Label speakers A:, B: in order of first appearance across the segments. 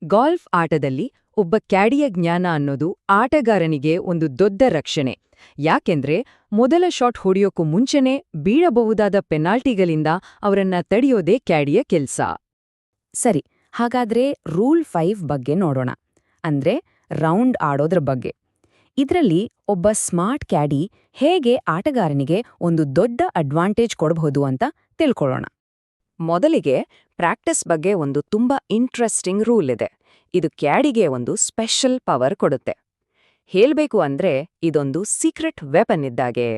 A: Golf ಆಟದಲ್ಲಿ ಒಬ್ಬ ಕ್ಯಾಡಿಯ ಜ್ಞಾನ ಅನ್ನೋದು ಆಟಗಾರನಿಗೆ ಒಂದು ದೊಡ್ಡ ರಕ್ಷಣೆ. ಯಾಕೆಂದ್ರೆ ಮೊದಲ ಶಾಟ್ ಹೊಡೆಯೋಕ್ಕೂ ಮುಂಚೆನೇ ಬೀಳಬಹುದಾದ ಪೆನಾಲ್ಟಿಗಳಿಂದ ಅವರನ್ನ ತಡೆಯೋದೇ ಕ್ಯಾಡಿಯ ಕೆಲ್ಸ.
B: ಸರಿ, ಹಾಗಾದ್ರೆ ರೂಲ್ 5 ಬಗ್ಗೆ ನೋಡೋಣ. ಅಂದ್ರೆ ರೌಂಡ್ ಆಡೋದ್ರ ಬಗ್ಗೆ. ಇದ್ರಲ್ಲಿ ಒಬ್ಬ ಸ್ಮಾರ್ಟ್ ಕ್ಯಾಡಿ ಹೇಗೆ ಆಟಗಾರನಿಗೆ ಒಂದು ದೊಡ್ಡ ಅಡ್ವಾಂಟೇಜ್ ಕೊಡಬಹುದು ಅಂತ ತಿಳ್ಕೊಳ್ಳೋಣ.
A: ಮೊದಲಿಗೆ ಪ್ರಾಕ್ಟೀಸ್ ಬಗ್ಗೆ ಒಂದು ತುಂಬಾ ಇಂಟ್ರೆಸ್ಟಿಂಗ್ ರೂಲ್ ಇದೆ. ಇದು ಕ್ಯಾಡಿಗೆ ಒಂದು ಸ್ಪೆಷಲ್ ಪವರ್ ಕೊಡುತ್ತೆ. ಹೇಳ್ಬೇಕು ಅಂದ್ರೆ ಇದೊಂದು ಸೀಕ್ರೆಟ್ ವೆಪನ್ ಇದ್ದಾಗೆ.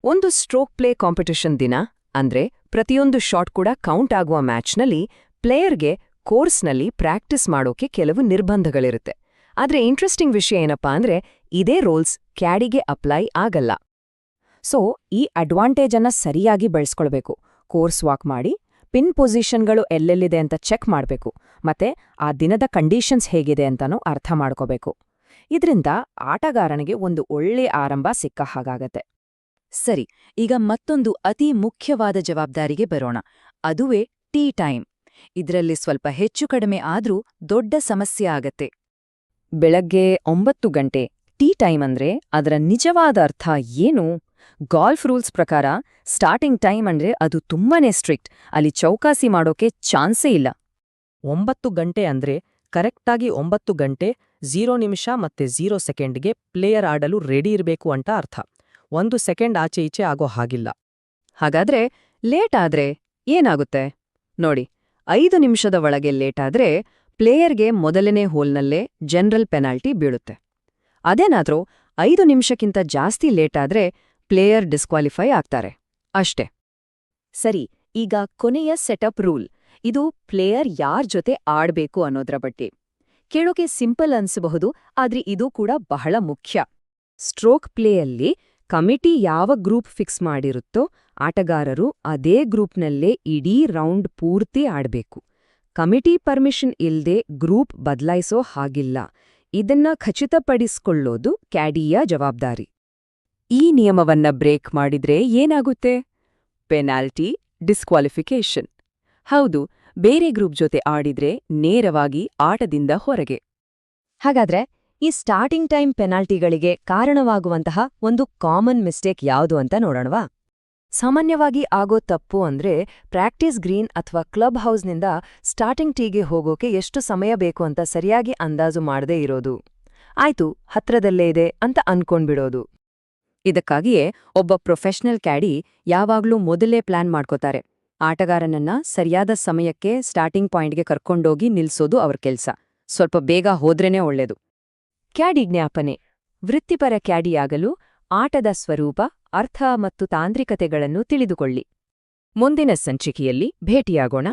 A: ಒಂದು ಸ್ಟ್ರೋಕ್ ಪ್ಲೇ ಕಾಂಪಿಟಿಷನ್ ದಿನ, ಅಂದ್ರೆ ಪ್ರತಿಯೊಂದು ಶಾಟ್ ಕೂಡ ಕೌಂಟ್ ಆಗುವ ಮ್ಯಾಚ್ನಲ್ಲಿ ಪ್ಲೇಯರ್ಗೆ ಕೋರ್ಸ್ನಲ್ಲಿ ಪ್ರಾಕ್ಟೀಸ್ ಮಾಡೋಕೆ ಕೆಲವು ನಿರ್ಬಂಧಗಳಿರುತ್ತೆ. ಆದ್ರೆ ಇಂಟ್ರೆಸ್ಟಿಂಗ್ ವಿಷಯ ಏನಪ್ಪಾ ಅಂದ್ರೆ ಇದೇ ರೂಲ್ಸ್ ಕ್ಯಾಡಿಗೆ ಅಪ್ಲೈ ಆಗಲ್ಲ.
B: ಸೊ ಈ ಅಡ್ವಾಂಟೇಜನ್ನ ಸರಿಯಾಗಿ ಬೆಳೆಸ್ಕೊಳ್ಬೇಕು. ಕೋರ್ಸ್ ವಾಕ್ ಮಾಡಿ ಪಿನ್ ಪೊಸಿಷನ್ಗಳು ಎಲ್ಲೆಲ್ಲಿದೆ ಅಂತ ಚೆಕ್ ಮಾಡಬೇಕು, ಮತ್ತೆ ಆ ದಿನದ ಕಂಡೀಷನ್ಸ್ ಹೇಗಿದೆ ಅಂತನೂ ಅರ್ಥ ಮಾಡ್ಕೋಬೇಕು. ಇದರಿಂದ ಆಟಗಾರನಿಗೆ ಒಂದು ಒಳ್ಳೆ ಆರಂಭ ಸಿಕ್ಕ ಹಾಗಾಗತ್ತೆ.
A: ಸರಿ, ಈಗ ಮತ್ತೊಂದು ಅತಿ ಮುಖ್ಯವಾದ ಜವಾಬ್ದಾರಿಗೆ ಬರೋಣ. ಅದುವೇ ಟೀ ಟೈಮ್. ಇದರಲ್ಲಿ ಸ್ವಲ್ಪ ಹೆಚ್ಚು ಕಡಿಮೆ ಆದ್ರೂ ದೊಡ್ಡ ಸಮಸ್ಯೆ ಆಗತ್ತೆ.
B: ಬೆಳಗ್ಗೆ 9 ಗಂಟೆ ಟೀ ಟೈಮ್ ಅಂದ್ರೆ ಅದರ ನಿಜವಾದ ಅರ್ಥ ಏನು? ಗಾಲ್ಫ್ ರೂಲ್ಸ್ ಪ್ರಕಾರ ಸ್ಟಾರ್ಟಿಂಗ್ ಟೈಮ್ ಅಂದ್ರೆ ಅದು ತುಂಬಾನೇ ಸ್ಟ್ರಿಕ್ಟ್. ಅಲ್ಲಿ ಚೌಕಾಸಿ ಮಾಡೋಕೆ ಚಾನ್ಸೇ ಇಲ್ಲ.
C: 9 ಗಂಟೆ ಅಂದ್ರೆ ಕರೆಕ್ಟಾಗಿ 9 ಗಂಟೆ 0 ನಿಮಿಷ ಮತ್ತೆ 0 ಸೆಕೆಂಡ್ಗೆ ಪ್ಲೇಯರ್ ಆಡಲು ರೆಡಿ ಇರಬೇಕು ಅಂತ ಅರ್ಥ. 1 ಸೆಕೆಂಡ್ ಆಚೆ ಈಚೆ ಆಗೋ ಹಾಗಿಲ್ಲ.
A: ಹಾಗಾದ್ರೆ ಲೇಟ್ ಆದ್ರೆ ಏನಾಗುತ್ತೆ ನೋಡಿ. 5 ನಿಮಿಷದ ಒಳಗೆ ಲೇಟ್ ಆದ್ರೆ ಪ್ಲೇಯರ್ಗೆ ಮೊದಲನೇ ಹೋಲ್ನಲ್ಲೇ ಜನರಲ್ ಪೆನಾಲ್ಟಿ ಬೀಳುತ್ತೆ. ಅದೇನಾದ್ರೂ 5 ನಿಮಿಷಕ್ಕಿಂತ ಜಾಸ್ತಿ ಲೇಟ್ ಆದ್ರೆ ಪ್ಲೇಯರ್ ಡಿಸ್ಕ್ವಾಲಿಫೈ ಆಗ್ತಾರೆ ಅಷ್ಟೇ.
B: ಸರಿ, ಈಗ ಕೊನೆಯ ಸೆಟಪ್ ರೂಲ್. ಇದು ಪ್ಲೇಯರ್ ಯಾರ್ ಜೊತೆ ಆಡ್ಬೇಕು ಅನ್ನೋದ್ರ ಬಗ್ಗೆ. ಕೇಳೋಕೆ ಸಿಂಪಲ್ ಅನ್ಸಬಹುದು, ಆದ್ರೆ ಇದು ಕೂಡ ಬಹಳ ಮುಖ್ಯ. ಸ್ಟ್ರೋಕ್ ಪ್ಲೇಯಲ್ಲಿ ಕಮಿಟಿ ಯಾವ ಗ್ರೂಪ್ ಫಿಕ್ಸ್ ಮಾಡಿರುತ್ತೋ ಆಟಗಾರರು ಅದೇ ಗ್ರೂಪ್ನಲ್ಲೇ ಇಡೀ ರೌಂಡ್ ಪೂರ್ತಿ ಆಡ್ಬೇಕು. ಕಮಿಟಿ ಪರ್ಮಿಷನ್ ಇಲ್ದೆ ಗ್ರೂಪ್ ಬದಲಾಯಿಸೋ ಹಾಗಿಲ್ಲ. ಇದನ್ನ ಖಚಿತಪಡಿಸ್ಕೊಳ್ಳೋದು ಕ್ಯಾಡಿಯ ಜವಾಬ್ದಾರಿ.
A: ಈ ನಿಯಮವನ್ನ ಬ್ರೇಕ್ ಮಾಡಿದ್ರೆ ಏನಾಗುತ್ತೆ? Penalty, disqualification. ಹೌದು, ಬೇರೆ ಗ್ರೂಪ್ ಜೊತೆ ಆಡಿದ್ರೆ ನೇರವಾಗಿ ಆಟದಿಂದ ಹೊರಗೆ.
B: ಹಾಗಾದ್ರೆ ಈ ಸ್ಟಾರ್ಟಿಂಗ್ ಟೈಮ್ ಪೆನಾಲ್ಟಿಗಳಿಗೆ ಕಾರಣವಾಗುವಂತಹ ಒಂದು ಕಾಮನ್ ಮಿಸ್ಟೇಕ್ ಯಾವುದು ಅಂತ ನೋಡೋಣವಾ?
A: ಸಾಮಾನ್ಯವಾಗಿ ಆಗೋ ತಪ್ಪು ಅಂದ್ರೆ ಪ್ರಾಕ್ಟೀಸ್ ಗ್ರೀನ್ ಅಥವಾ ಕ್ಲಬ್ ಹೌಸ್ನಿಂದ ಸ್ಟಾರ್ಟಿಂಗ್ ಟೀಗೆ ಹೋಗೋಕೆ ಎಷ್ಟು ಸಮಯ ಬೇಕು ಅಂತ ಸರಿಯಾಗಿ ಅಂದಾಜು ಮಾಡದೇ ಇರೋದು. ಆಯ್ತು, ಹತ್ರದಲ್ಲೇ ಇದೆ ಅಂತ ಅನ್ಕೊಂಡ್ಬಿಡೋದು. ಇದಕ್ಕಾಗಿಯೇ ಒಬ್ಬ ಪ್ರೊಫೆಷನಲ್ ಕ್ಯಾಡಿ ಯಾವಾಗ್ಲೂ ಮೊದಲೇ ಪ್ಲಾನ್ ಮಾಡ್ಕೋತಾರೆ. ಆಟಗಾರನನ್ನ ಸರಿಯಾದ ಸಮಯಕ್ಕೆ ಸ್ಟಾರ್ಟಿಂಗ್ ಪಾಯಿಂಟ್ಗೆ ಕರ್ಕೊಂಡೋಗಿ ನಿಲ್ಸೋದು ಅವ್ರ ಕೆಲ್ಸ. ಸ್ವಲ್ಪ ಬೇಗ ಹೋದ್ರೇನೇ ಒಳ್ಳೇದು. ಕ್ಯಾಡಿ ಜ್ಞಾಪನೆ. ವೃತ್ತಿಪರ ಕ್ಯಾಡಿಯಾಗಲು ಆಟದ ಸ್ವರೂಪ, ಅರ್ಥ ಮತ್ತು ತಾಂತ್ರಿಕತೆಗಳನ್ನು ತಿಳಿದುಕೊಳ್ಳಿ. ಮುಂದಿನ ಸಂಚಿಕೆಯಲ್ಲಿ ಭೇಟಿಯಾಗೋಣ.